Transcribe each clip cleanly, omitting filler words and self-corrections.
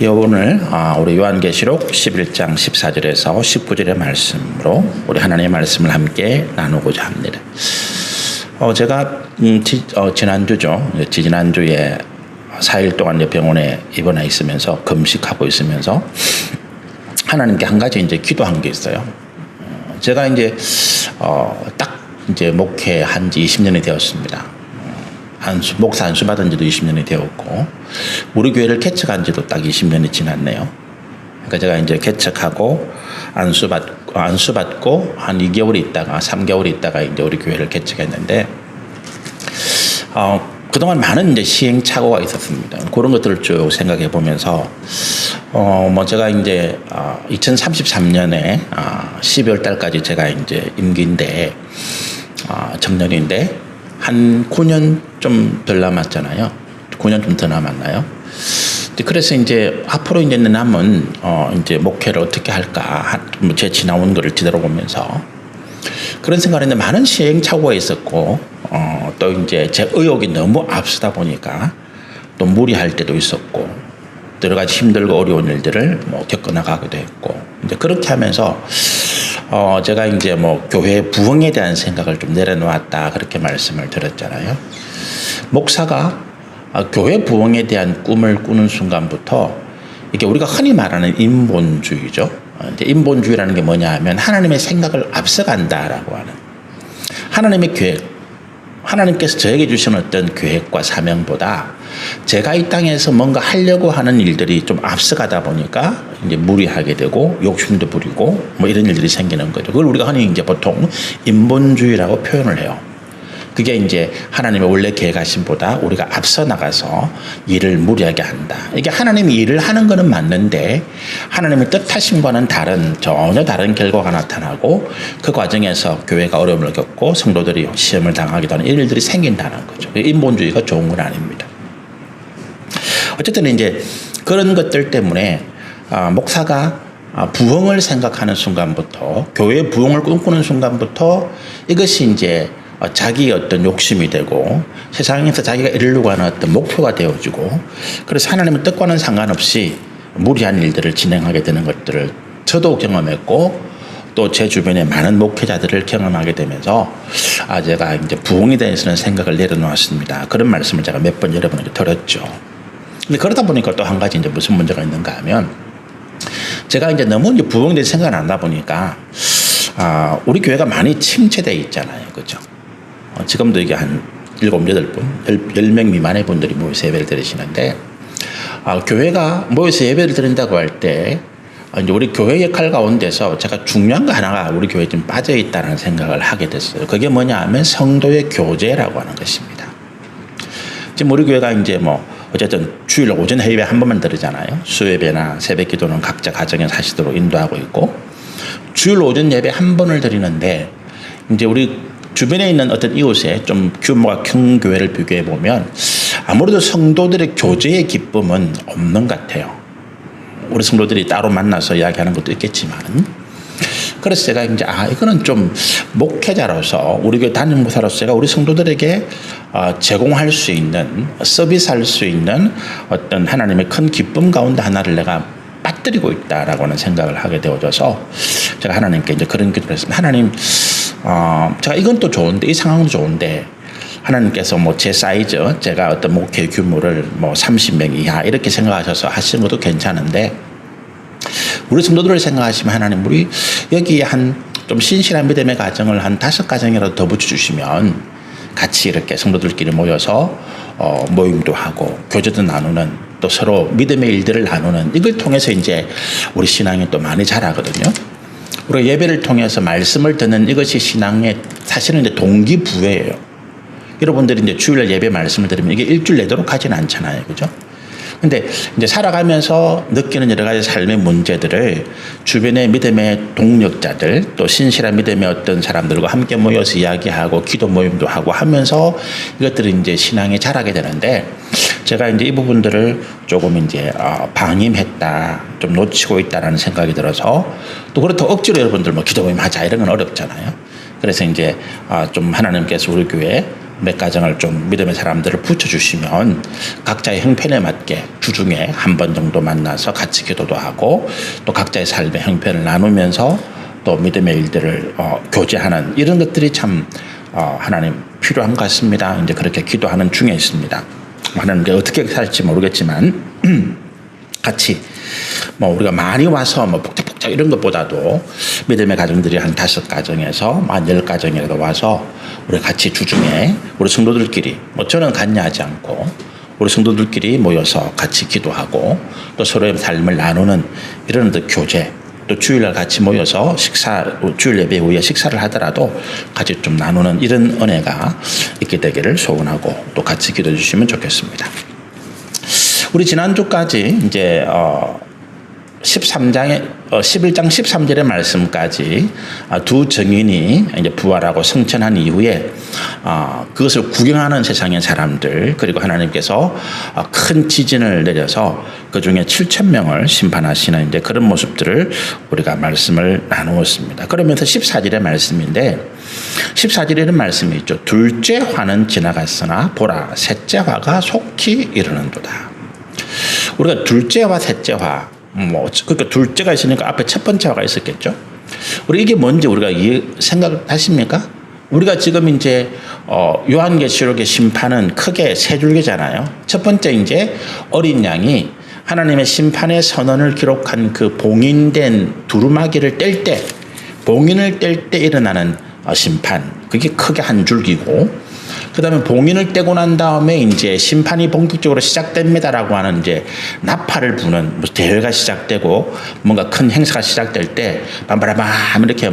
오늘 우리 요한계시록 11장 14절에서 19절의 말씀으로 우리 하나님의 말씀을 함께 나누고자 합니다. 제가 지난주에 4일 동안 병원에 입원해 있으면서 금식하고 있으면서 하나님께 한 가지 기도한 게 있어요. 제가 딱 목회한 지 20년이 되었습니다. 목사 안수 받은 지도 20년이 되었고, 우리 교회를 개척한 지도 딱 20년이 지났네요. 그러니까 제가 개척하고 안수 받고 한 2개월 있다가 3개월 있다가 우리 교회를 개척했는데, 그동안 많은 시행착오가 있었습니다. 그런 것들을 쭉 생각해 보면서, 제가 2033년에 12월 달까지 제가 임기인데, 정년인데, 한 9년 좀 덜 남았잖아요. 9년 좀 더 남았나요? 그래서 앞으로 남은 목회를 어떻게 할까, 제 지나온 거를 뒤돌아보면서 그런 생각을 했는데, 많은 시행착오가 있었고, 또 제 의욕이 너무 앞서다 보니까 또 무리할 때도 있었고, 여러 가지 힘들고 어려운 일들을 겪어나가기도 했고, 그렇게 하면서 제가 교회 부흥에 대한 생각을 좀 내려놓았다, 그렇게 말씀을 드렸잖아요. 목사가 교회 부흥에 대한 꿈을 꾸는 순간부터 이게 우리가 흔히 말하는 인본주의죠. 인본주의라는 게 뭐냐 하면 하나님의 생각을 앞서간다라고 하는, 하나님의 계획, 하나님께서 저에게 주신 어떤 계획과 사명보다 제가 이 땅에서 뭔가 하려고 하는 일들이 좀 앞서가다 보니까 무리하게 되고 욕심도 부리고 이런 일들이 생기는 거죠. 그걸 우리가 흔히 보통 인본주의라고 표현을 해요. 그게 하나님의 원래 계획하심보다 우리가 앞서 나가서 일을 무리하게 한다. 이게 하나님이 일을 하는 거는 맞는데, 하나님의 뜻하심과는 전혀 다른 결과가 나타나고, 그 과정에서 교회가 어려움을 겪고 성도들이 시험을 당하기도 하는 일들이 생긴다는 거죠. 인본주의가 좋은 건 아닙니다. 어쨌든 그런 것들 때문에 목사가 부흥을 생각하는 순간부터, 교회 부흥을 꿈꾸는 순간부터 이것이 자기의 어떤 욕심이 되고, 세상에서 자기가 이루려고 하는 어떤 목표가 되어지고, 그래서 하나님의 뜻과는 상관없이 무리한 일들을 진행하게 되는 것들을 저도 경험했고, 또 제 주변에 많은 목회자들을 경험하게 되면서 제가 부흥에 대해서는 생각을 내려놓았습니다. 그런 말씀을 제가 몇 번 여러분에게 드렸죠. 근데 그러다 보니까 또 한 가지 무슨 문제가 있는가 하면, 제가 너무 부흥에 대해서 생각을 안 하다 보니까 우리 교회가 많이 침체되어 있잖아요. 그죠? 지금도 이게 한 7, 8분, 10명 미만의 분들이 모여서 예배를 드리시는데, 교회가 모여서 예배를 드린다고 할 때, 우리 교회 역할 가운데서 제가 중요한 거 하나가 우리 교회에 좀 빠져 있다는 생각을 하게 됐어요. 그게 뭐냐 하면 성도의 교제라고 하는 것입니다. 지금 우리 교회가 어쨌든 주일 오전 예배 한 번만 드리잖아요. 수예배나 새벽 기도는 각자 가정에서 하시도록 인도하고 있고, 주일 오전 예배 한 번을 드리는데, 우리 주변에 있는 어떤 이웃에 좀 규모가 큰 교회를 비교해 보면 아무래도 성도들의 교제의 기쁨은 없는 것 같아요. 우리 성도들이 따로 만나서 이야기하는 것도 있겠지만, 그래서 제가 이거는 좀 목회자로서, 우리 교회 담임 목사로서 제가 우리 성도들에게 제공할 수 있는, 서비스할 수 있는 어떤 하나님의 큰 기쁨 가운데 하나를 내가 빠뜨리고 있다라고 하는 생각을 하게 되어져서 제가 하나님께 그런 기도를 했습니다. 하나님, 제가 이건 또 좋은데, 이 상황도 좋은데, 하나님께서 제 사이즈, 제가 어떤 목회 규모를 30명 이하 이렇게 생각하셔서 하시는 것도 괜찮은데, 우리 성도들을 생각하시면 하나님, 우리 여기 좀 신실한 믿음의 가정을 한 5가정이라도 더 붙여주시면 같이 이렇게 성도들끼리 모여서 모임도 하고 교제도 나누는, 또 서로 믿음의 일들을 나누는, 이걸 통해서 우리 신앙이 또 많이 자라거든요. 우리가 예배를 통해서 말씀을 듣는 이것이 신앙의 사실은 동기부여예요. 여러분들이 주일날 예배 말씀을 들으면 이게 일주일 내도록 하지는 않잖아요. 그죠? 근데 살아가면서 느끼는 여러 가지 삶의 문제들을 주변의 믿음의 동력자들, 또 신실한 믿음의 어떤 사람들과 함께 모여서 이야기하고 기도 모임도 하고 하면서 이것들이 신앙이 자라게 되는데, 제가 이 부분들을 조금 방임했다, 좀 놓치고 있다라는 생각이 들어서, 또 그렇다고 억지로 여러분들 기도 모임 하자 이런 건 어렵잖아요. 그래서 좀 하나님께서 우리 교회 몇 가정을 좀 믿음의 사람들을 붙여주시면 각자의 형편에 맞게 주중에 한 번 정도 만나서 같이 기도도 하고 또 각자의 삶의 형편을 나누면서 또 믿음의 일들을 교제하는 이런 것들이 참 하나님 필요한 것 같습니다. 이제 그렇게 기도하는 중에 있습니다. 하나님께 어떻게 살지 모르겠지만 같이 우리가 많이 와서 복잡복잡 이런 것보다도 믿음의 가정들이 한 5가정에서 한 10가정이라도 와서 우리 같이 주중에 우리 성도들끼리 저는 간야하지 않고 우리 성도들끼리 모여서 같이 기도하고 또 서로의 삶을 나누는 이런 교제, 또 주일날 같이 모여서 주일 예배 후에 식사를 하더라도 같이 좀 나누는 이런 은혜가 있게 되기를 소원하고 또 같이 기도해 주시면 좋겠습니다. 우리 지난주까지 이제 11장 13절의 말씀까지 두 증인이 이제 부활하고 승천한 이후에 그것을 구경하는 세상의 사람들, 그리고 하나님께서 큰 지진을 내려서 그 중에 7,000명을 심판하시는 이제 그런 모습들을 우리가 말씀을 나누었습니다. 그러면서 14절의 말씀인데 14절에는 말씀이 있죠. 둘째 화는 지나갔으나 보라 셋째 화가 속히 이르는도다. 우리가 둘째와 셋째화, 그러니까 둘째가 있으니까 앞에 첫 번째 화가 있었겠죠. 우리 이게 뭔지 우리가 생각하십니까? 우리가 지금 이제 요한계시록의 심판은 크게 세 줄기잖아요. 첫 번째 이제 어린 양이 하나님의 심판의 선언을 기록한 그 봉인된 두루마기를 뗄 때, 봉인을 뗄 때 일어나는 심판, 그게 크게 한 줄기고. 그 다음에 봉인을 떼고 난 다음에 이제 심판이 본격적으로 시작됩니다라고 하는 이제 나팔을 부는 대회가 시작되고 뭔가 큰 행사가 시작될 때 밤바라밤 이렇게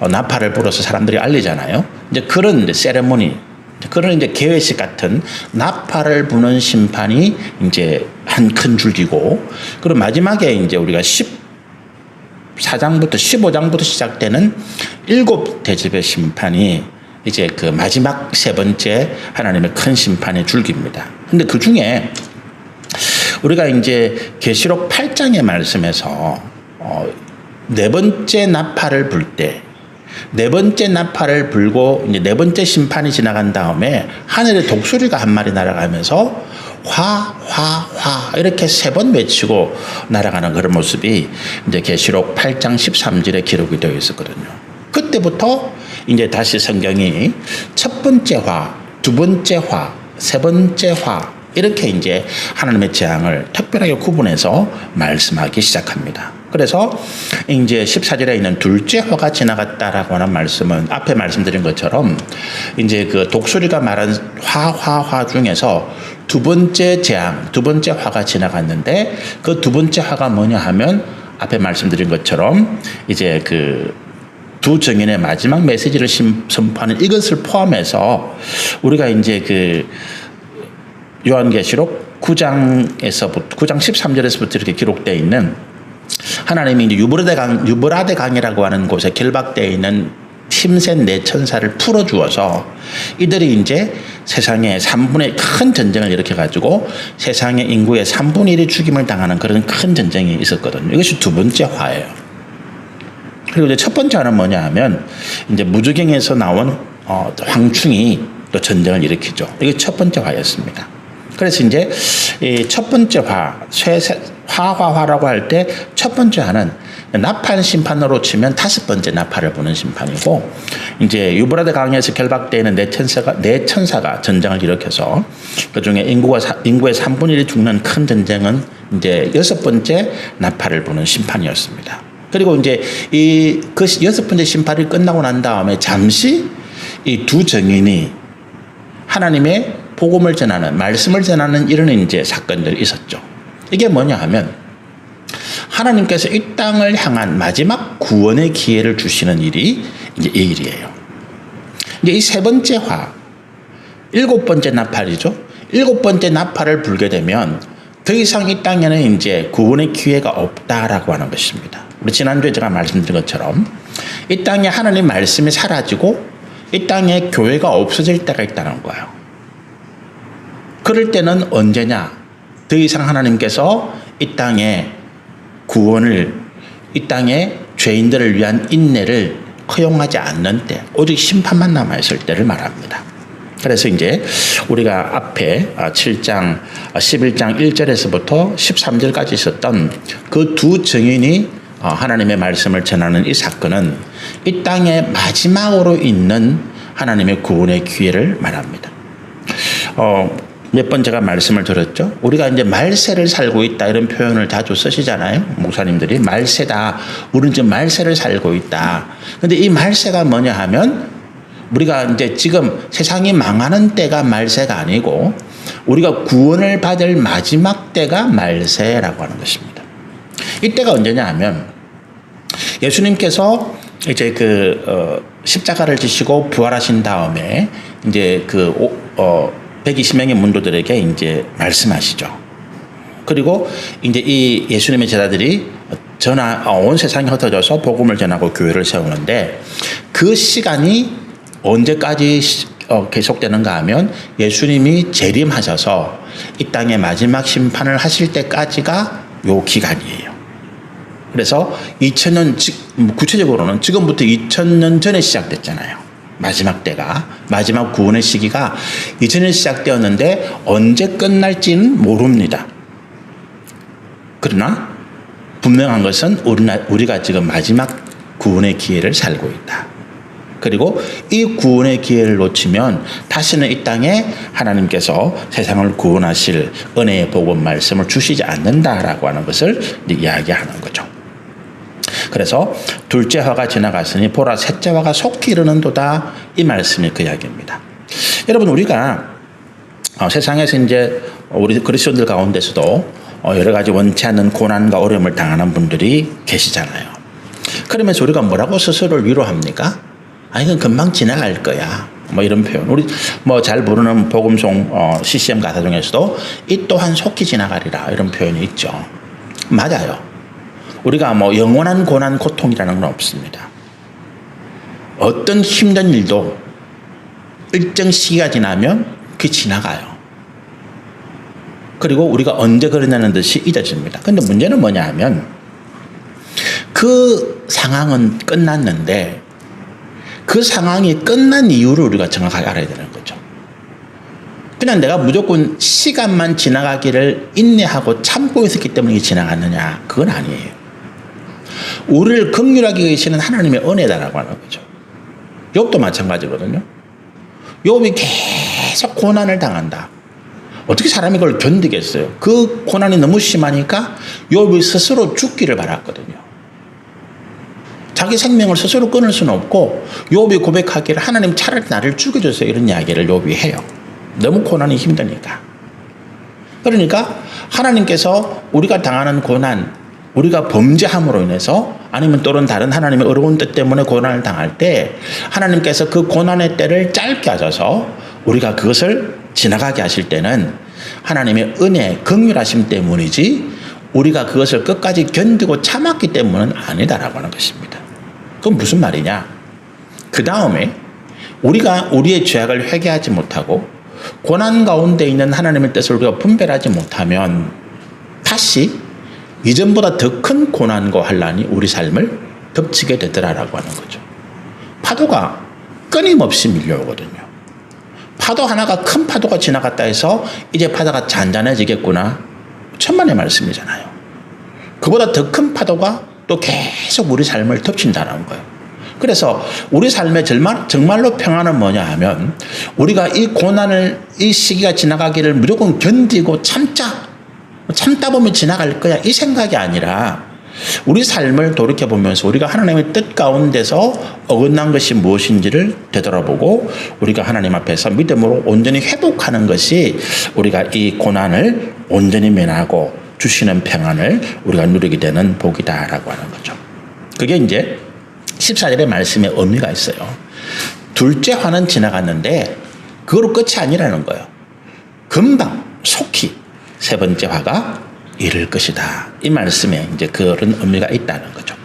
나팔을 불어서 사람들이 알리잖아요. 이제 그런 이제 세레모니, 그런 이제 개회식 같은 나팔을 부는 심판이 이제 한 큰 줄기고, 그리고 마지막에 이제 우리가 14장부터 15장부터 시작되는 7대접의 심판이 이제 그 마지막 세 번째 하나님의 큰 심판의 줄기입니다. 근데 그 중에 우리가 이제 계시록 8장의 말씀에서 네 번째 나팔을 불 때, 네 번째 나팔을 불고 이제 네 번째 심판이 지나간 다음에 하늘에 독수리가 한 마리 날아가면서 화 이렇게 3번 외치고 날아가는 그런 모습이 이제 계시록 8장 13절에 기록이 되어 있었거든요. 그때부터 이제 다시 성경이 첫 번째 화, 두 번째 화, 세 번째 화 이렇게 이제 하나님의 재앙을 특별하게 구분해서 말씀하기 시작합니다. 그래서 이제 14절에 있는 둘째 화가 지나갔다라고 하는 말씀은 앞에 말씀드린 것처럼 이제 그 독수리가 말한 화 중에서 두 번째 재앙, 두 번째 화가 지나갔는데 그 두 번째 화가 뭐냐 하면 앞에 말씀드린 것처럼 이제 그 두 증인의 마지막 메시지를 선포하는 이것을 포함해서 우리가 이제 그 요한계시록 9장 13절에서부터 이렇게 기록되어 있는 하나님이 이제 유브라데 강이라고 하는 곳에 결박되어 있는 힘센 네 천사를 풀어주어서 이들이 이제 세상에 3분의 큰 전쟁을 일으켜가지고 세상의 인구의 3분의 1이 죽임을 당하는 그런 큰 전쟁이 있었거든요. 이것이 두 번째 화예요. 그리고 이제 첫 번째 화는 뭐냐 하면 이제 무주경에서 나온 황충이 또 전쟁을 일으키죠. 이게 첫 번째 화였습니다. 그래서 이제 이 첫 번째 화, 화라고 할 때 첫 번째 화는 나팔 심판으로 치면 5번째 나팔을 부는 심판이고, 이제 유브라데 강에서 결박되는 네 천사가 전쟁을 일으켜서 그 중에 인구의 3분의 1이 죽는 큰 전쟁은 이제 6번째 나팔을 부는 심판이었습니다. 그리고 이제 그 6번째 심판이 끝나고 난 다음에 잠시 이 두 증인이 하나님의 복음을 전하는, 말씀을 전하는 이런 이제 사건들이 있었죠. 이게 뭐냐 하면 하나님께서 이 땅을 향한 마지막 구원의 기회를 주시는 일이 이제 이 일이에요. 이제 이 세 번째 화, 7번째 나팔이죠. 7번째 나팔을 불게 되면 더 이상 이 땅에는 이제 구원의 기회가 없다라고 하는 것입니다. 우리 지난주에 제가 말씀드린 것처럼 이 땅에 하나님 말씀이 사라지고 이 땅에 교회가 없어질 때가 있다는 거예요. 그럴 때는 언제냐? 더 이상 하나님께서 이 땅에 구원을, 이 땅에 죄인들을 위한 인내를 허용하지 않는 때, 오직 심판만 남아있을 때를 말합니다. 그래서 이제 우리가 앞에 7장 11장 1절에서부터 13절까지 있었던 그 두 증인이 하나님의 말씀을 전하는 이 사건은 이 땅의 마지막으로 있는 하나님의 구원의 기회를 말합니다. 몇 번 제가 말씀을 드렸죠. 우리가 이제 말세를 살고 있다 이런 표현을 자주 쓰시잖아요. 목사님들이 말세다. 우리는 지금 말세를 살고 있다. 근데 이 말세가 뭐냐 하면 우리가 이제 지금 세상이 망하는 때가 말세가 아니고 우리가 구원을 받을 마지막 때가 말세라고 하는 것입니다. 이때가 언제냐 하면 예수님께서 이제 십자가를 지시고 부활하신 다음에 이제 120명의 문도들에게 이제 말씀하시죠. 그리고 이제 이 예수님의 제자들이 온 세상에 흩어져서 복음을 전하고 교회를 세우는데 그 시간이 언제까지 계속되는가 하면 예수님이 재림하셔서 이 땅의 마지막 심판을 하실 때까지가 요 기간이에요. 그래서 2000년, 구체적으로는 지금부터 2000년 전에 시작됐잖아요. 마지막 때가, 마지막 구원의 시기가 2000년 시작되었는데 언제 끝날지는 모릅니다. 그러나 분명한 것은 우리가 지금 마지막 구원의 기회를 살고 있다. 그리고 이 구원의 기회를 놓치면 다시는 이 땅에 하나님께서 세상을 구원하실 은혜의 복음 말씀을 주시지 않는다라고 하는 것을 이야기하는 거죠. 그래서 둘째 화가 지나갔으니 보라 셋째 화가 속히 이르는도다 이 말씀이 그 이야기입니다. 여러분 우리가 세상에서 이제 우리 그리스도인들 가운데서도 여러 가지 원치 않는 고난과 어려움을 당하는 분들이 계시잖아요. 그러면서 우리가 뭐라고 스스로를 위로합니까? 이건 금방 지나갈 거야. 이런 표현. 우리 잘 부르는 복음송 CCM 가사 중에서도 이 또한 속히 지나가리라 이런 표현이 있죠. 맞아요. 우리가 영원한 고난, 고통이라는 건 없습니다. 어떤 힘든 일도 일정 시기가 지나면 그게 지나가요. 그리고 우리가 언제 그러냐는 듯이 잊어집니다. 근데 문제는 뭐냐 하면 그 상황은 끝났는데 그 상황이 끝난 이유를 우리가 정확하게 알아야 되는 거죠. 그냥 내가 무조건 시간만 지나가기를 인내하고 참고 있었기 때문에 지나갔느냐? 그건 아니에요. 우리를 긍휼하게 계시는 하나님의 은혜다라고 하는 거죠. 욥도 마찬가지거든요. 욥이 계속 고난을 당한다. 어떻게 사람이 그걸 견디겠어요? 그 고난이 너무 심하니까 욥이 스스로 죽기를 바랐거든요. 자기 생명을 스스로 끊을 수는 없고 욥이 고백하기를 하나님 차라리 나를 죽여주세요 이런 이야기를 욥이 해요. 너무 고난이 힘드니까. 그러니까 하나님께서 우리가 당하는 고난, 우리가 범죄함으로 인해서 아니면 또는 다른 하나님의 어려운 뜻 때문에 고난을 당할 때 하나님께서 그 고난의 때를 짧게 하셔서 우리가 그것을 지나가게 하실 때는 하나님의 은혜, 긍휼하심 때문이지 우리가 그것을 끝까지 견디고 참았기 때문은 아니다라고 하는 것입니다. 그건 무슨 말이냐? 그 다음에 우리가 우리의 죄악을 회개하지 못하고 고난 가운데 있는 하나님의 뜻을 우리가 분별하지 못하면 다시 이전보다 더 큰 고난과 환난이 우리 삶을 덮치게 되더라라고 하는 거죠. 파도가 끊임없이 밀려오거든요. 파도 하나가 큰 파도가 지나갔다 해서 이제 바다가 잔잔해지겠구나. 천만의 말씀이잖아요. 그보다 더 큰 파도가 또 계속 우리 삶을 덮친다는 거예요. 그래서 우리 삶의 정말로 평안은 뭐냐 하면 우리가 이 고난을, 이 시기가 지나가기를 무조건 견디고 참다 보면 지나갈 거야 이 생각이 아니라 우리 삶을 돌이켜보면서 우리가 하나님의 뜻 가운데서 어긋난 것이 무엇인지를 되돌아보고 우리가 하나님 앞에서 믿음으로 온전히 회복하는 것이 우리가 이 고난을 온전히 면하고 주시는 평안을 우리가 누리게 되는 복이다라고 하는 거죠. 그게 이제 14절의 말씀에 의미가 있어요. 둘째 화는 지나갔는데 그거로 끝이 아니라는 거예요. 금방 속히 세 번째 화가 이를 것이다. 이 말씀에 이제 그런 의미가 있다는 거죠.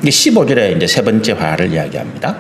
15절에 이제 세 번째 화를 이야기합니다.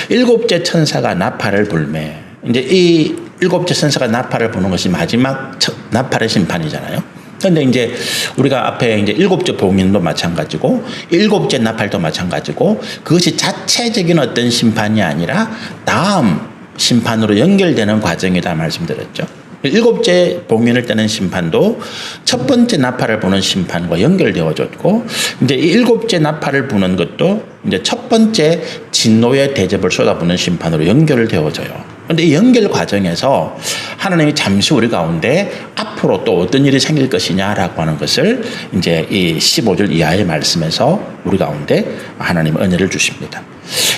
일곱째 천사가 나팔을 불매. 이제 이 일곱째 천사가 나팔을 부는 것이 마지막 나팔의 심판이잖아요. 그런데 이제 우리가 앞에 이제 일곱째 봉인도 마찬가지고 일곱째 나팔도 마찬가지고 그것이 자체적인 어떤 심판이 아니라 다음 심판으로 연결되는 과정이다 말씀드렸죠. 일곱째 봉인을 떼는 심판도 첫 번째 나팔을 부는 심판과 연결되어졌고, 이제 이 일곱째 나팔을 부는 것도 이제 첫 번째 진노의 대접을 쏟아부는 심판으로 연결되어져요. 그런데 이 연결 과정에서 하나님이 잠시 우리 가운데 앞으로 또 어떤 일이 생길 것이냐라고 하는 것을 이제 이 15절 이하의 말씀에서 우리 가운데 하나님 은혜를 주십니다.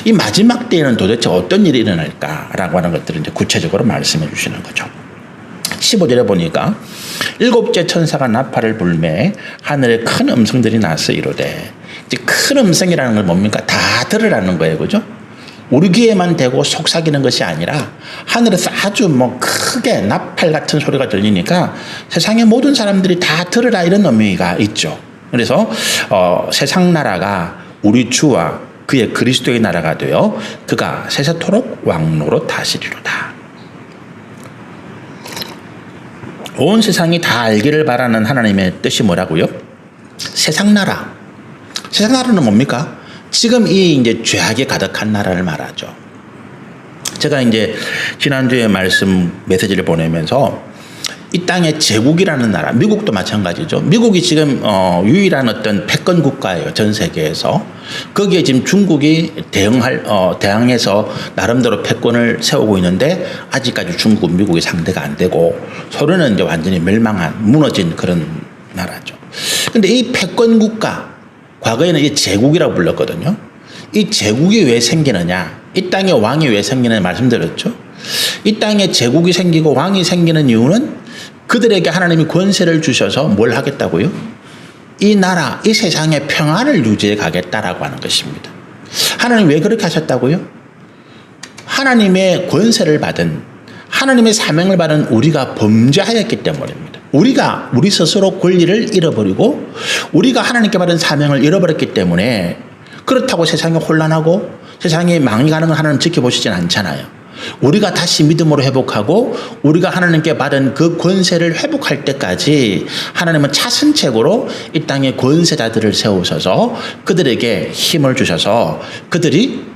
이 마지막 때에는 도대체 어떤 일이 일어날까라고 하는 것들을 이제 구체적으로 말씀해 주시는 거죠. 15절에 보니까 일곱째 천사가 나팔을 불매 하늘에 큰 음성들이 나서 이르되, 이제 큰 음성이라는 건 뭡니까? 다 들으라는 거예요, 그죠? 우리 귀에만 대고 속삭이는 것이 아니라 하늘에서 아주 크게 나팔 같은 소리가 들리니까 세상의 모든 사람들이 다 들으라, 이런 의미가 있죠. 그래서 세상 나라가 우리 주와 그의 그리스도의 나라가 되어 그가 세세토록 왕노로 다스리로다. 온 세상이 다 알기를 바라는 하나님의 뜻이 뭐라고요? 세상 나라. 세상 나라는 뭡니까? 지금 이 이제 죄악에 가득한 나라를 말하죠. 제가 이제 지난주에 말씀 메시지를 보내면서 이 땅의 제국이라는 나라, 미국도 마찬가지죠. 미국이 지금 유일한 어떤 패권 국가예요, 전 세계에서. 거기에 지금 중국이 대항해서 나름대로 패권을 세우고 있는데, 아직까지 중국은 미국이 상대가 안 되고 소련은 이제 완전히 무너진 그런 나라죠. 근데 이 패권 국가, 과거에는 이 제국이라고 불렀거든요. 이 제국이 왜 생기느냐, 이 땅에 왕이 왜 생기느냐 말씀드렸죠. 이 땅에 제국이 생기고 왕이 생기는 이유는 그들에게 하나님이 권세를 주셔서 뭘 하겠다고요? 이 나라, 이 세상의 평안을 유지해 가겠다라고 하는 것입니다. 하나님 왜 그렇게 하셨다고요? 하나님의 권세를 받은, 하나님의 사명을 받은 우리가 범죄하였기 때문입니다. 우리가 우리 스스로 권리를 잃어버리고 우리가 하나님께 받은 사명을 잃어버렸기 때문에, 그렇다고 세상이 혼란하고 세상이 망이 가는 걸 하나님 지켜보시진 않잖아요. 우리가 다시 믿음으로 회복하고 우리가 하나님께 받은 그 권세를 회복할 때까지 하나님은 차선책으로 이 땅의 권세자들을 세우셔서 그들에게 힘을 주셔서 그들이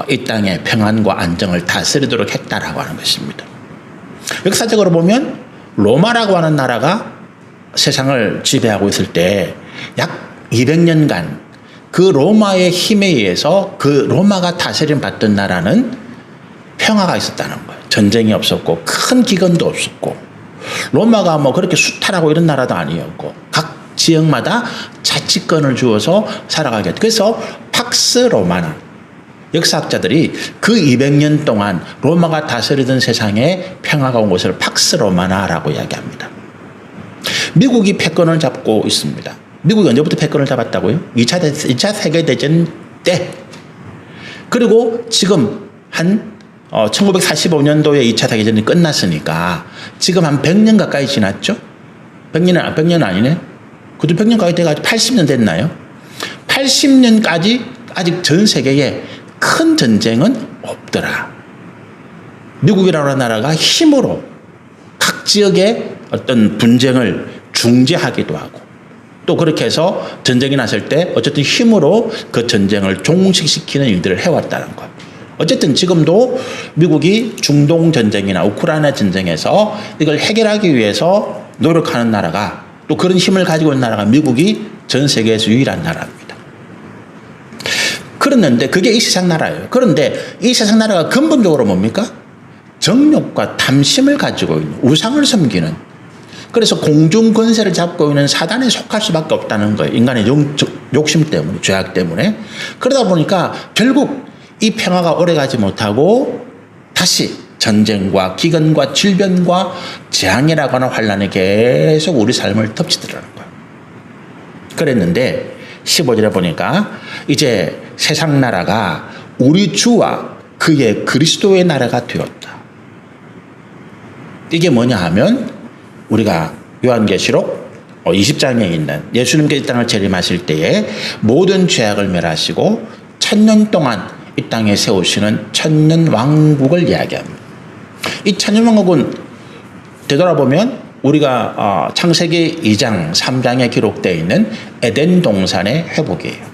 이 땅의 평안과 안정을 다스리도록 했다라고 하는 것입니다. 역사적으로 보면 로마라고 하는 나라가 세상을 지배하고 있을 때 약 200년간 그 로마의 힘에 의해서 그 로마가 다스림 받던 나라는 평화가 있었다는 거예요. 전쟁이 없었고 큰 기근도 없었고, 로마가 그렇게 수탈하고 이런 나라도 아니었고 각 지역마다 자치권을 주어서 살아가게 했죠. 그래서 팍스 로마나, 역사학자들이 그 200년 동안 로마가 다스리던 세상에 평화가 온 것을 팍스 로마나라고 이야기합니다. 미국이 패권을 잡고 있습니다. 미국이 언제부터 패권을 잡았다고요? 2차 세계대전 때. 그리고 지금 한 1945년도에 2차 세계대전이 끝났으니까 지금 한 100년 가까이 지났죠? 100년 아니네? 그것도 100년 가까이 돼가지고 80년 됐나요? 80년까지 아직 전 세계에 큰 전쟁은 없더라. 미국이라는 나라가 힘으로 각 지역의 어떤 분쟁을 중재하기도 하고, 또 그렇게 해서 전쟁이 났을 때 어쨌든 힘으로 그 전쟁을 종식시키는 일들을 해왔다는 것. 어쨌든 지금도 미국이 중동 전쟁이나 우크라이나 전쟁에서 이걸 해결하기 위해서 노력하는 나라가, 또 그런 힘을 가지고 있는 나라가 미국이 전 세계에서 유일한 나라입니다. 그랬는데 그게 이 세상 나라예요. 그런데 이 세상 나라가 근본적으로 뭡니까? 정욕과 탐심을 가지고 있는, 우상을 섬기는, 그래서 공중 권세를 잡고 있는 사단에 속할 수밖에 없다는 거예요. 인간의 욕심 때문에, 죄악 때문에. 그러다 보니까 결국 이 평화가 오래가지 못하고 다시 전쟁과 기근과 질병과 재앙이라고 하는 환란이 계속 우리 삶을 덮치더라는 거예요. 그랬는데 15절에 보니까 이제 세상 나라가 우리 주와 그의 그리스도의 나라가 되었다. 이게 뭐냐 하면, 우리가 요한계시록 20장에 있는 예수님께서 이 땅을 재림하실 때에 모든 죄악을 멸하시고 1000년 동안 이 땅에 세우시는 천년 왕국을 이야기합니다. 이 천년 왕국은 되돌아보면 우리가 창세기 2장, 3장에 기록되어 있는 에덴 동산의 회복이에요.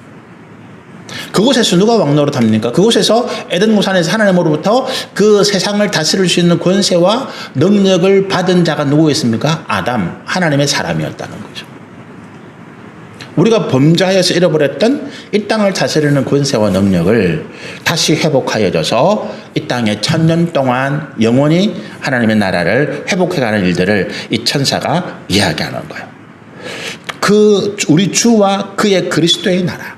그곳에서 누가 왕노릇합니까? 그곳에서 에덴 동산에서 하나님으로부터 그 세상을 다스릴 수 있는 권세와 능력을 받은 자가 누구였습니까? 아담, 하나님의 사람이었다는 거죠. 우리가 범죄하여서 잃어버렸던 이 땅을 다스리는 권세와 능력을 다시 회복하여져서 이 땅에 1000년 동안 영원히 하나님의 나라를 회복해가는 일들을 이 천사가 이야기하는 거예요. 우리 주와 그의 그리스도의 나라.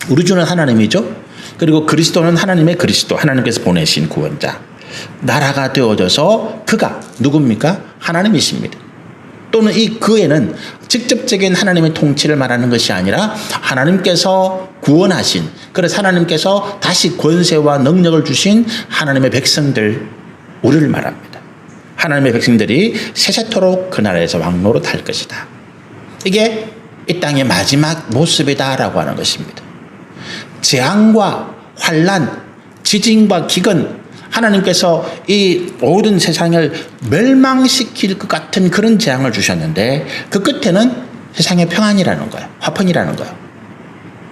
우리 주는 하나님이죠. 그리고 그리스도는 하나님의 그리스도, 하나님께서 보내신 구원자. 나라가 되어져서 그가 누굽니까? 하나님이십니다. 또는 이 그에는 직접적인 하나님의 통치를 말하는 것이 아니라 하나님께서 구원하신, 그래서 하나님께서 다시 권세와 능력을 주신 하나님의 백성들, 우리를 말합니다. 하나님의 백성들이 세세토록 그 나라에서 왕노릇할 것이다. 이게 이 땅의 마지막 모습이다라고 하는 것입니다. 재앙과 환란, 지진과 기근, 하나님께서 이 모든 세상을 멸망시킬 것 같은 그런 재앙을 주셨는데 그 끝에는 세상의 평안이라는 거예요. 화평이라는 거예요.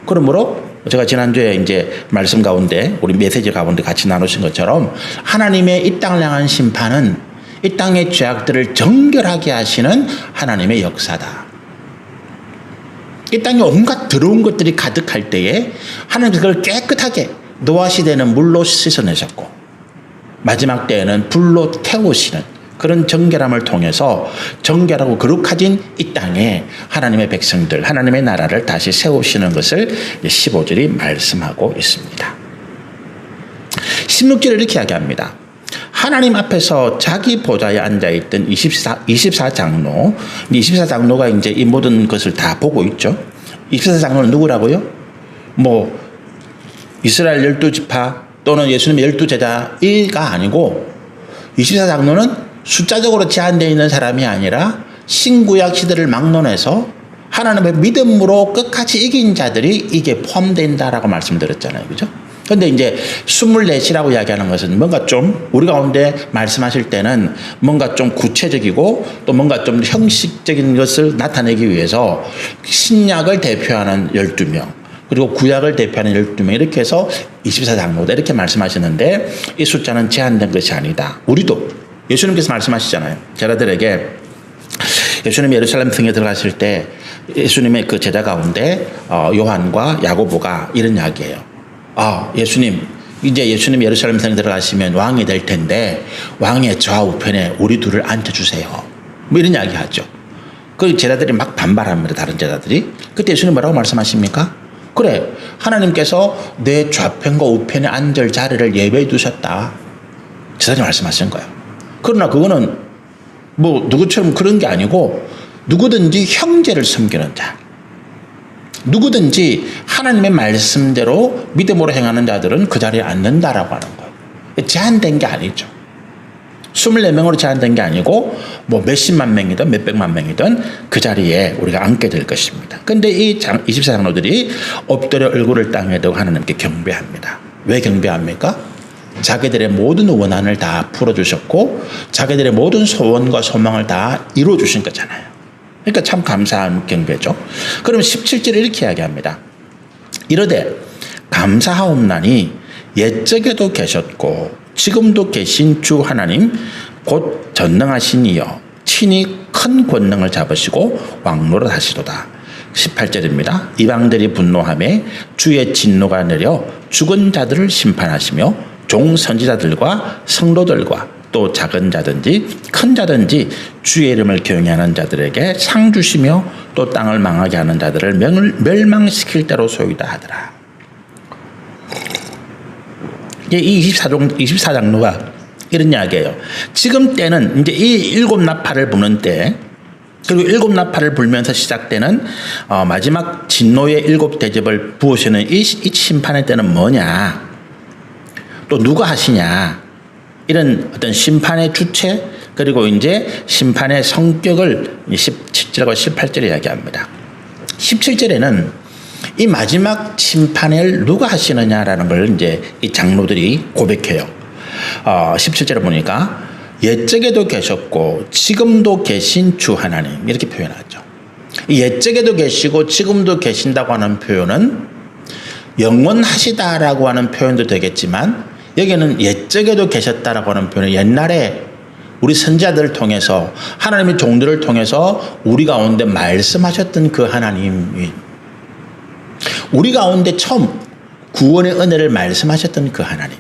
그러므로 제가 지난주에 이제 말씀 가운데 우리 메시지 가운데 같이 나누신 것처럼 하나님의 이 땅을 향한 심판은 이 땅의 죄악들을 정결하게 하시는 하나님의 역사다. 이 땅에 온갖 더러운 것들이 가득할 때에 하나님께서 그걸 깨끗하게 노아 시대는 물로 씻어내셨고 마지막 때에는 불로 태우시는 그런 정결함을 통해서 정결하고 거룩해진 이 땅에 하나님의 백성들, 하나님의 나라를 다시 세우시는 것을 15절이 말씀하고 있습니다. 16절에 이렇게 이야기합니다. 하나님 앞에서 자기 보좌에 앉아있던 24장로, 24장로가 이제 이 모든 것을 다 보고 있죠. 24장로는 누구라고요? 이스라엘 12지파 또는 예수님의 12제자가 아니고 24장로는 숫자적으로 제한되어 있는 사람이 아니라 신구약 시대를 막론해서 하나님의 믿음으로 끝까지 이긴 자들이 이게 포함된다라고 말씀드렸잖아요. 그죠? 근데 이제 24시라고 이야기하는 것은 뭔가 좀 우리 가운데 말씀하실 때는 뭔가 좀 구체적이고 또 뭔가 좀 형식적인 것을 나타내기 위해서 신약을 대표하는 12명 그리고 구약을 대표하는 12명 이렇게 해서 24장로다 이렇게 말씀하시는데 이 숫자는 제한된 것이 아니다. 우리도 예수님께서 말씀하시잖아요. 제자들에게 예수님이 예루살렘 성에 들어가실 때 예수님의 그 제자 가운데 요한과 야고보가 이런 이야기예요. 예수님, 이제 예수님 예루살렘 성에 들어가시면 왕이 될 텐데 왕의 좌우편에 우리 둘을 앉혀주세요. 이런 이야기 하죠. 그 제자들이 막 반발합니다. 다른 제자들이. 그때 예수님 뭐라고 말씀하십니까? 그래, 하나님께서 내 좌편과 우편에 앉을 자리를 예배해 두셨다. 제자들이 말씀하신 거예요. 그러나 그거는 누구처럼 그런 게 아니고 누구든지 형제를 섬기는 자, 누구든지 하나님의 말씀대로 믿음으로 행하는 자들은 그 자리에 앉는다라고 하는 거예요. 제한된 게 아니죠. 24명으로 제한된 게 아니고 몇십만 명이든 몇백만 명이든 그 자리에 우리가 앉게 될 것입니다. 그런데 이 24장로들이 엎드려 얼굴을 땅에 두고 하나님께 경배합니다. 왜 경배합니까? 자기들의 모든 원한을 다 풀어주셨고 자기들의 모든 소원과 소망을 다 이루어주신 거잖아요. 그러니까 참 감사한 경배죠. 그럼 17절에 이렇게 이야기합니다. 이르되 감사하옵나니 옛적에도 계셨고 지금도 계신 주 하나님 곧 전능하신 이여 친히 큰 권능을 잡으시고 왕노릇 하시도다. 18절입니다. 이방들이 분노하며 주의 진노가 내려 죽은 자들을 심판하시며 종 선지자들과 성도들과 또 작은 자든지 큰 자든지 주의 이름을 경외하는 자들에게 상 주시며 또 땅을 망하게 하는 자들을 멸망시킬 대로 소이다 하더라. 이 24장로가 이런 이야기예요. 지금 때는 이제 이 일곱 나팔을 부는 때, 그리고 일곱 나팔을 불면서 시작되는 마지막 진노의 일곱 대접을 부으시는 이 심판의 때는 뭐냐? 또 누가 하시냐? 이런 어떤 심판의 주체, 그리고 이제 심판의 성격을 17절과 18절에 이야기합니다. 17절에는 이 마지막 심판을 누가 하시느냐라는 걸 이제 이 장로들이 고백해요. 17절에 보니까 옛적에도 계셨고 지금도 계신 주 하나님 이렇게 표현하죠. 옛적에도 계시고 지금도 계신다고 하는 표현은 영원하시다라고 하는 표현도 되겠지만 여기는 옛적에도 계셨다라고 하는 표현은 옛날에 우리 선지자들을 통해서 하나님의 종들을 통해서 우리 가운데 말씀하셨던 그 하나님이 우리 가운데 처음 구원의 은혜를 말씀하셨던 그 하나님.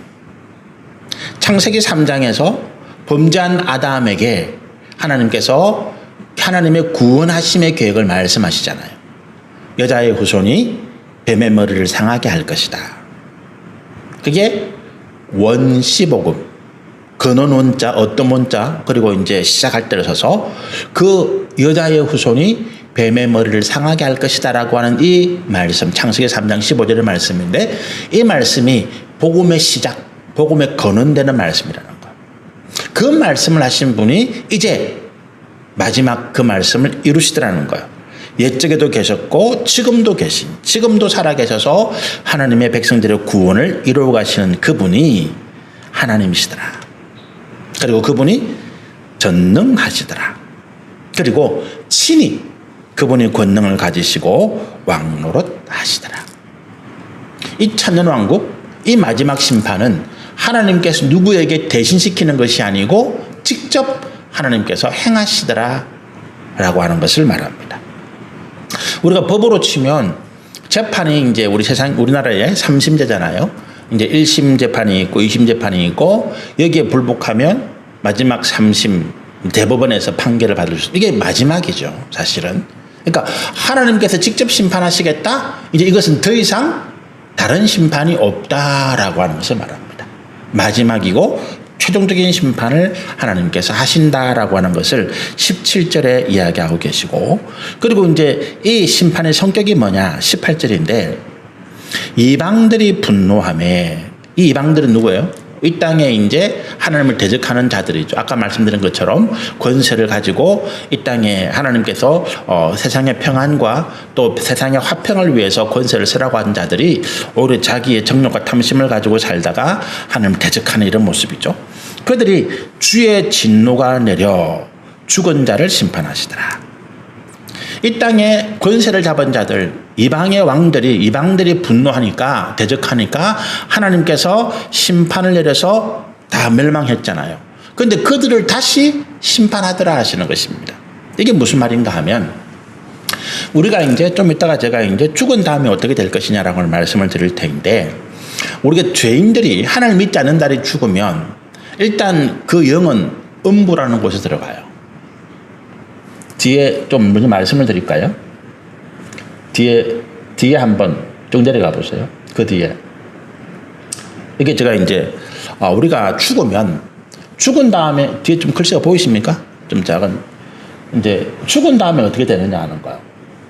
창세기 3장에서 범죄한 아담에게 하나님께서 하나님의 구원하심의 계획을 말씀하시잖아요. 여자의 후손이 뱀의 머리를 상하게 할 것이다. 그게 원시복음. 근원 원자, 어떤 원자, 그리고 이제 시작할 때를 서서 그 여자의 후손이 뱀의 머리를 상하게 할 것이다라고 하는 이 말씀, 창세기 3장 15절의 말씀인데 이 말씀이 복음의 시작, 복음의 근원되는 말씀이라는 거예요. 그 말씀을 하신 분이 이제 마지막 그 말씀을 이루시더라는 거예요. 옛적에도 계셨고 지금도 계신, 지금도 살아계셔서 하나님의 백성들의 구원을 이루어 가시는 그분이 하나님이시더라. 그리고 그분이 전능하시더라. 그리고 친히 그분이 권능을 가지시고 왕노릇 하시더라. 이 천년왕국, 이 마지막 심판은 하나님께서 누구에게 대신시키는 것이 아니고 직접 하나님께서 행하시더라 라고 하는 것을 말합니다. 우리가 법으로 치면 재판이 이제 우리나라에 3심제잖아요. 이제 1심 재판이 있고 2심 재판이 있고 여기에 불복하면 마지막 3심 대법원에서 판결을 받을 수, 이게 마지막이죠, 사실은. 그러니까 하나님께서 직접 심판하시겠다? 이제 이것은 더 이상 다른 심판이 없다라고 하는 것을 말합니다. 마지막이고 최종적인 심판을 하나님께서 하신다라고 하는 것을 17절에 이야기하고 계시고, 그리고 이제 이 심판의 성격이 뭐냐? 18절인데 이방들이 분노하매, 이 이방들은 누구예요? 이 땅에 이제 하나님을 대적하는 자들이죠. 아까 말씀드린 것처럼 권세를 가지고 이 땅에 하나님께서 세상의 평안과 또 세상의 화평을 위해서 권세를 쓰라고 하는 자들이 오히려 자기의 정욕과 탐심을 가지고 살다가 하나님을 대적하는 이런 모습이죠. 그들이 주의 진노가 내려 죽은 자를 심판하시더라. 이 땅에 권세를 잡은 자들, 이방의 왕들이, 이방들이 분노하니까, 대적하니까 하나님께서 심판을 내려서 다 멸망했잖아요. 그런데 그들을 다시 심판하더라 하시는 것입니다. 이게 무슨 말인가 하면, 우리가 이제 좀 이따가 제가 이제 죽은 다음에 어떻게 될 것이냐라고 말씀을 드릴 텐데, 우리가 죄인들이 하나님 믿지 않는 자들이 죽으면 일단 그 영은 음부라는 곳에 들어가요. 뒤에 좀 먼저 말씀을 드릴까요? 뒤에 한번 좀 내려가 보세요. 그 뒤에. 이게 제가 이제, 우리가 죽은 다음에, 뒤에 좀 글씨가 보이십니까? 좀 작은. 이제, 죽은 다음에 어떻게 되느냐 하는 거예요.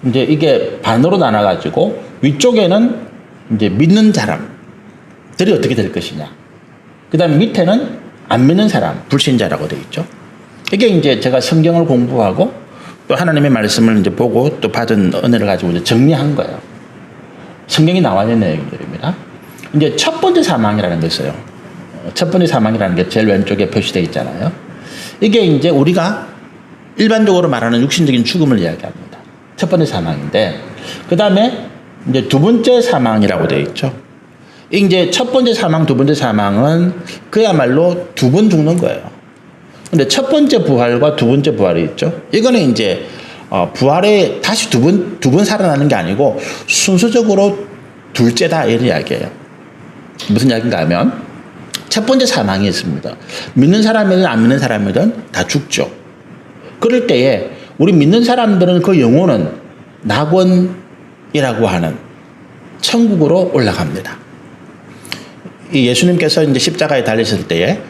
이제 이게 반으로 나눠가지고, 위쪽에는 이제 믿는 사람들이 어떻게 될 것이냐. 그 다음에 밑에는 안 믿는 사람, 불신자라고 되어 있죠. 이게 이제 제가 성경을 공부하고, 또 하나님의 말씀을 이제 보고 또 받은 은혜를 가지고 이제 정리한 거예요. 성경이 나와 있는 내용들입니다. 이제 첫 번째 사망이라는 게 있어요. 첫 번째 사망이라는 게 제일 왼쪽에 표시되어 있잖아요. 이게 이제 우리가 일반적으로 말하는 육신적인 죽음을 이야기합니다. 첫 번째 사망인데, 그 다음에 이제 두 번째 사망이라고 되어 있죠. 이제 첫 번째 사망, 두 번째 사망은 그야말로 두 번 죽는 거예요. 근데 첫 번째 부활과 두 번째 부활이 있죠. 이거는 이제 부활에 다시 두 번 살아나는 게 아니고 순서적으로 둘째다 이런 이야기예요. 무슨 이야기인가 하면 첫 번째 사망이 있습니다. 믿는 사람이든 안 믿는 사람이든 다 죽죠. 그럴 때에 우리 믿는 사람들은 그 영혼은 낙원이라고 하는 천국으로 올라갑니다. 이 예수님께서 이제 십자가에 달리실 때에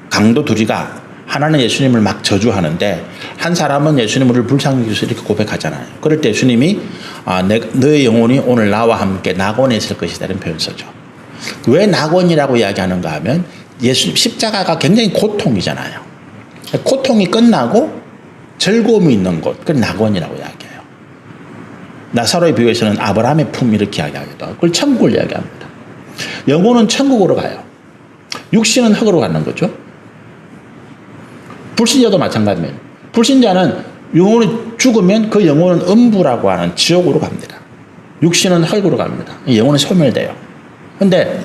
강도 둘이가 하나는 예수님을 막 저주하는데 한 사람은 예수님을 불쌍히 여기서 이렇게 고백하잖아요. 그럴 때 예수님이 너의 영혼이 오늘 나와 함께 낙원에 있을 것이다 이런 표현을 쓰죠. 왜 낙원이라고 이야기하는가 하면 예수님 십자가가 굉장히 고통이잖아요. 고통이 끝나고 즐거움이 있는 곳, 그걸 낙원이라고 이야기해요. 나사로의 비유에서는 아브라함의 품 이렇게 이야기하기도 하고 그걸 천국을 이야기합니다. 영혼은 천국으로 가요. 육신은 흙으로 가는 거죠. 불신자도 마찬가지입니다. 불신자는 영혼이 죽으면 그 영혼은 음부라고 하는 지옥으로 갑니다. 육신은 흙으로 갑니다. 영혼은 소멸돼요. 근데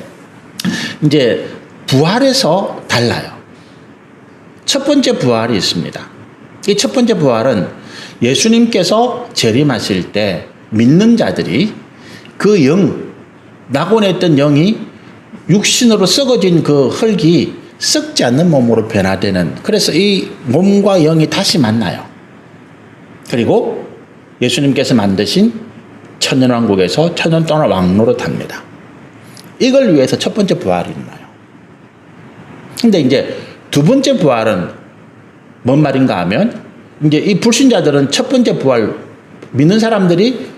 이제 부활에서 달라요. 첫 번째 부활이 있습니다. 이 첫 번째 부활은 예수님께서 재림하실 때 믿는 자들이 그 영, 낙원에 있던 영이 육신으로 썩어진 그 흙이 썩지 않는 몸으로 변화되는, 그래서 이 몸과 영이 다시 만나요. 그리고 예수님께서 만드신 천년왕국에서 천년 동안 왕노릇합니다. 이걸 위해서 첫 번째 부활이 있나요? 근데 이제 두 번째 부활은 뭔 말인가 하면, 이제 이 불신자들은 첫 번째 부활, 믿는 사람들이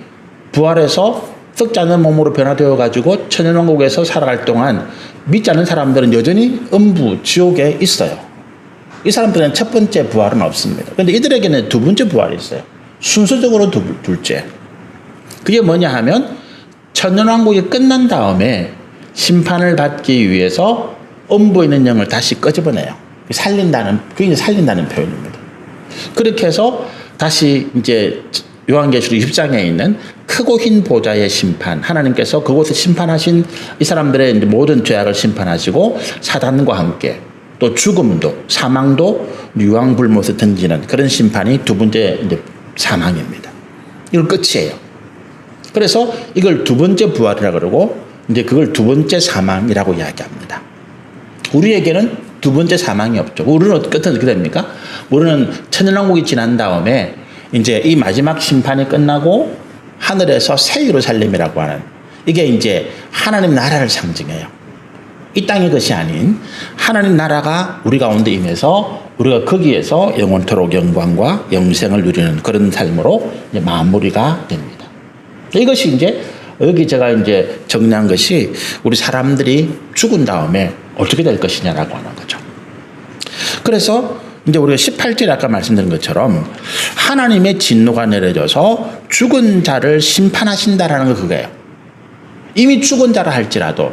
부활해서 썩지 않는 몸으로 변화되어 가지고 천년왕국에서 살아갈 동안 믿지 않는 사람들은 여전히 음부, 지옥에 있어요. 이 사람들은 첫 번째 부활은 없습니다. 그런데 이들에게는 두 번째 부활이 있어요. 순서적으로 둘째. 그게 뭐냐 하면 천년왕국이 끝난 다음에 심판을 받기 위해서 음부에 있는 영을 다시 끄집어내요. 그게 이제 살린다는 표현입니다. 그렇게 해서 다시 이제 요한계시록 20장에 있는 크고 흰 보좌의 심판, 하나님께서 그곳에 심판하신 이 사람들의 이제 모든 죄악을 심판하시고 사단과 함께 또 죽음도, 사망도 유황불못에 던지는 그런 심판이 두 번째 이제 사망입니다. 이걸 끝이에요. 그래서 이걸 두 번째 부활이라 그러고 이제 그걸 두 번째 사망이라고 이야기합니다. 우리에게는 두 번째 사망이 없죠. 우리는 끝은 어떻게 됩니까? 우리는 천년왕국이 지난 다음에 이제 이 마지막 심판이 끝나고 하늘에서 새 예루살렘이라고 하는, 이게 이제 하나님 나라를 상징해요. 이 땅의 것이 아닌 하나님 나라가 우리 가운데 임해서 우리가 거기에서 영원토록 영광과 영생을 누리는 그런 삶으로 이제 마무리가 됩니다. 이것이 이제 여기 제가 이제 정리한 것이 우리 사람들이 죽은 다음에 어떻게 될 것이냐라고 하는 거죠. 그래서 이제 우리가 18절에 아까 말씀드린 것처럼 하나님의 진노가 내려져서 죽은 자를 심판하신다라는 거 그거예요. 이미 죽은 자라 할지라도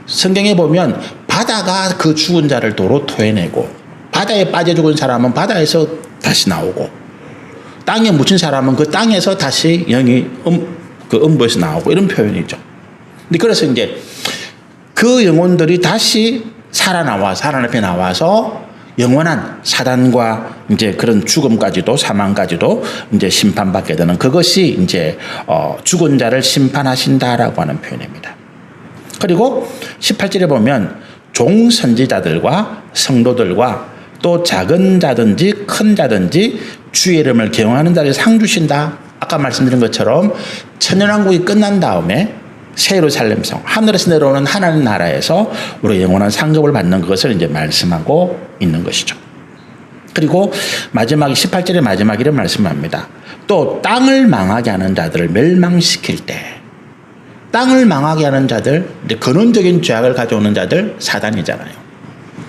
성경에 보면 바다가 그 죽은 자를 도로 토해내고, 바다에 빠져 죽은 사람은 바다에서 다시 나오고, 땅에 묻힌 사람은 그 땅에서 다시 영이 그 음부에서 나오고, 이런 표현이죠. 근데 그래서 이제 그 영혼들이 다시 하나님 앞에 나와서 영원한 사단과 이제 그런 죽음까지도 사망까지도 이제 심판받게 되는, 그것이 이제 죽은 자를 심판하신다라고 하는 표현입니다. 그리고 18절에 보면 종 선지자들과 성도들과 또 작은 자든지 큰 자든지 주의 이름을 경외하는 자를 상 주신다. 아까 말씀드린 것처럼 천년왕국이 끝난 다음에 새 예루살렘 성, 하늘에서 내려오는 하나님 나라에서 우리 영원한 상급을 받는 것을 이제 말씀하고 있는 것이죠. 그리고 마지막 18절의 마지막 이런 말씀합니다. 또 땅을 망하게 하는 자들을 멸망시킬 때, 땅을 망하게 하는 자들, 이제 근원적인 죄악을 가져오는 자들, 사단이잖아요.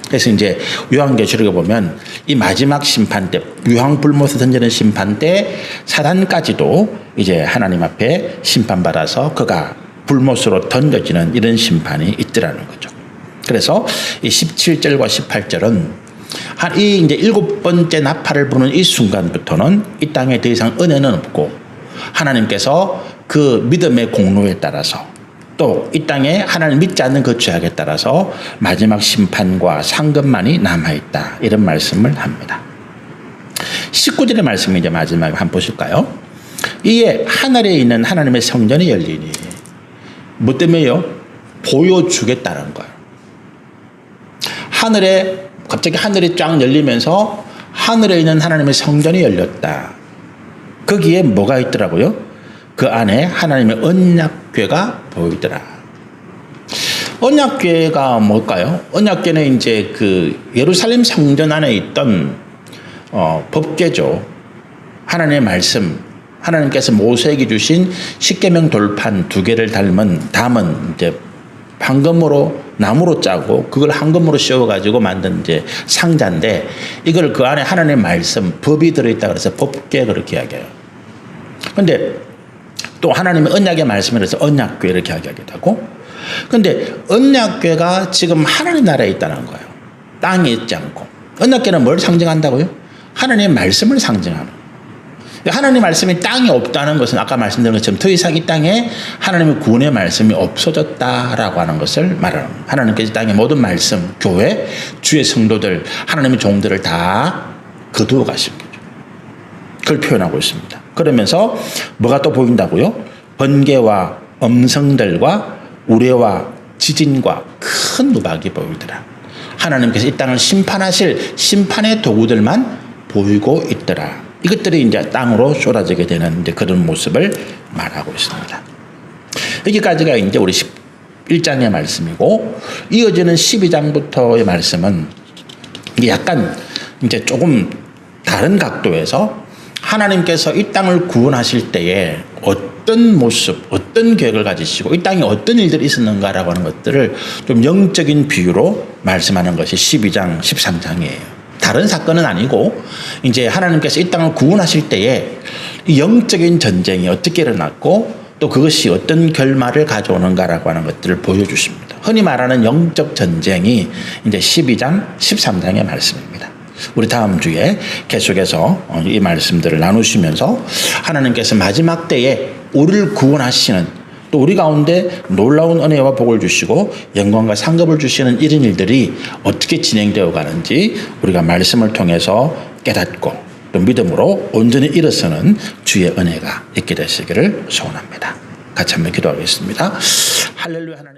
그래서 이제 요한계시록에 보면 이 마지막 심판 때, 유황불못에 던지는 심판 때 사단까지도 이제 하나님 앞에 심판받아서 그가 불못으로 던져지는 이런 심판이 있더라는 거죠. 그래서 이 17절과 18절은 이 이제 일곱 번째 나팔을 부는 이 순간부터는 이 땅에 더 이상 은혜는 없고, 하나님께서 그 믿음의 공로에 따라서 또 이 땅에 하나님 믿지 않는 그 죄악에 따라서 마지막 심판과 상급만이 남아있다, 이런 말씀을 합니다. 19절의 말씀이 이제 마지막에 한번 보실까요? 이에 하늘에 있는 하나님의 성전이 열리니, 뭐 때문에요? 보여주겠다는 거예요. 갑자기 하늘이 쫙 열리면서 하늘에 있는 하나님의 성전이 열렸다. 거기에 뭐가 있더라고요? 그 안에 하나님의 언약궤가 보이더라. 언약궤가 뭘까요? 언약궤는 이제 그 예루살렘 성전 안에 있던 법궤죠. 하나님의 말씀, 하나님께서 모세에게 주신 십계명 돌판 2개를 담은 이제 황금으로, 나무로 짜고 그걸 황금으로 씌워가지고 만든 이제 상자인데, 이걸 그 안에 하나님의 말씀, 법이 들어있다 그래서 법궤 그렇게 이야기해요. 근데 또 하나님의 언약의 말씀을 해서 언약궤 이렇게 이야기하기도 하고, 근데 언약궤가 지금 하나님 나라에 있다는 거예요. 땅에 있지 않고. 언약궤는 뭘 상징한다고요? 하나님의 말씀을 상징하는. 하나님 말씀이 땅에 없다는 것은 아까 말씀드린 것처럼 더 이상 이 땅에 하나님의 구원의 말씀이 없어졌다라고 하는 것을 말합니다. 하나님께서 땅의 모든 말씀, 교회, 주의 성도들, 하나님의 종들을 다 거두어 가신 거죠. 그걸 표현하고 있습니다. 그러면서 뭐가 또 보인다고요? 번개와 음성들과 우레와 지진과 큰 누박이 보이더라. 하나님께서 이 땅을 심판하실 심판의 도구들만 보이고 있더라. 이것들이 이제 땅으로 쏟아지게 되는 이제 그런 모습을 말하고 있습니다. 여기까지가 이제 우리 11장의 말씀이고, 이어지는 12장부터의 말씀은 이게 약간 이제 조금 다른 각도에서 하나님께서 이 땅을 구원하실 때에 어떤 모습, 어떤 계획을 가지시고 이 땅에 어떤 일들이 있었는가라고 하는 것들을 좀 영적인 비유로 말씀하는 것이 12장, 13장이에요. 다른 사건은 아니고 이제 하나님께서 이 땅을 구원하실 때에 이 영적인 전쟁이 어떻게 일어났고 또 그것이 어떤 결말을 가져오는가라고 하는 것들을 보여주십니다. 흔히 말하는 영적 전쟁이 이제 12장, 13장의 말씀입니다. 우리 다음 주에 계속해서 이 말씀들을 나누시면서 하나님께서 마지막 때에 우리를 구원하시는, 또 우리 가운데 놀라운 은혜와 복을 주시고 영광과 상급을 주시는 이런 일들이 어떻게 진행되어 가는지 우리가 말씀을 통해서 깨닫고 또 믿음으로 온전히 일어서는 주의 은혜가 있게 되시기를 소원합니다. 같이 한번 기도하겠습니다. 할렐루야. 하나님.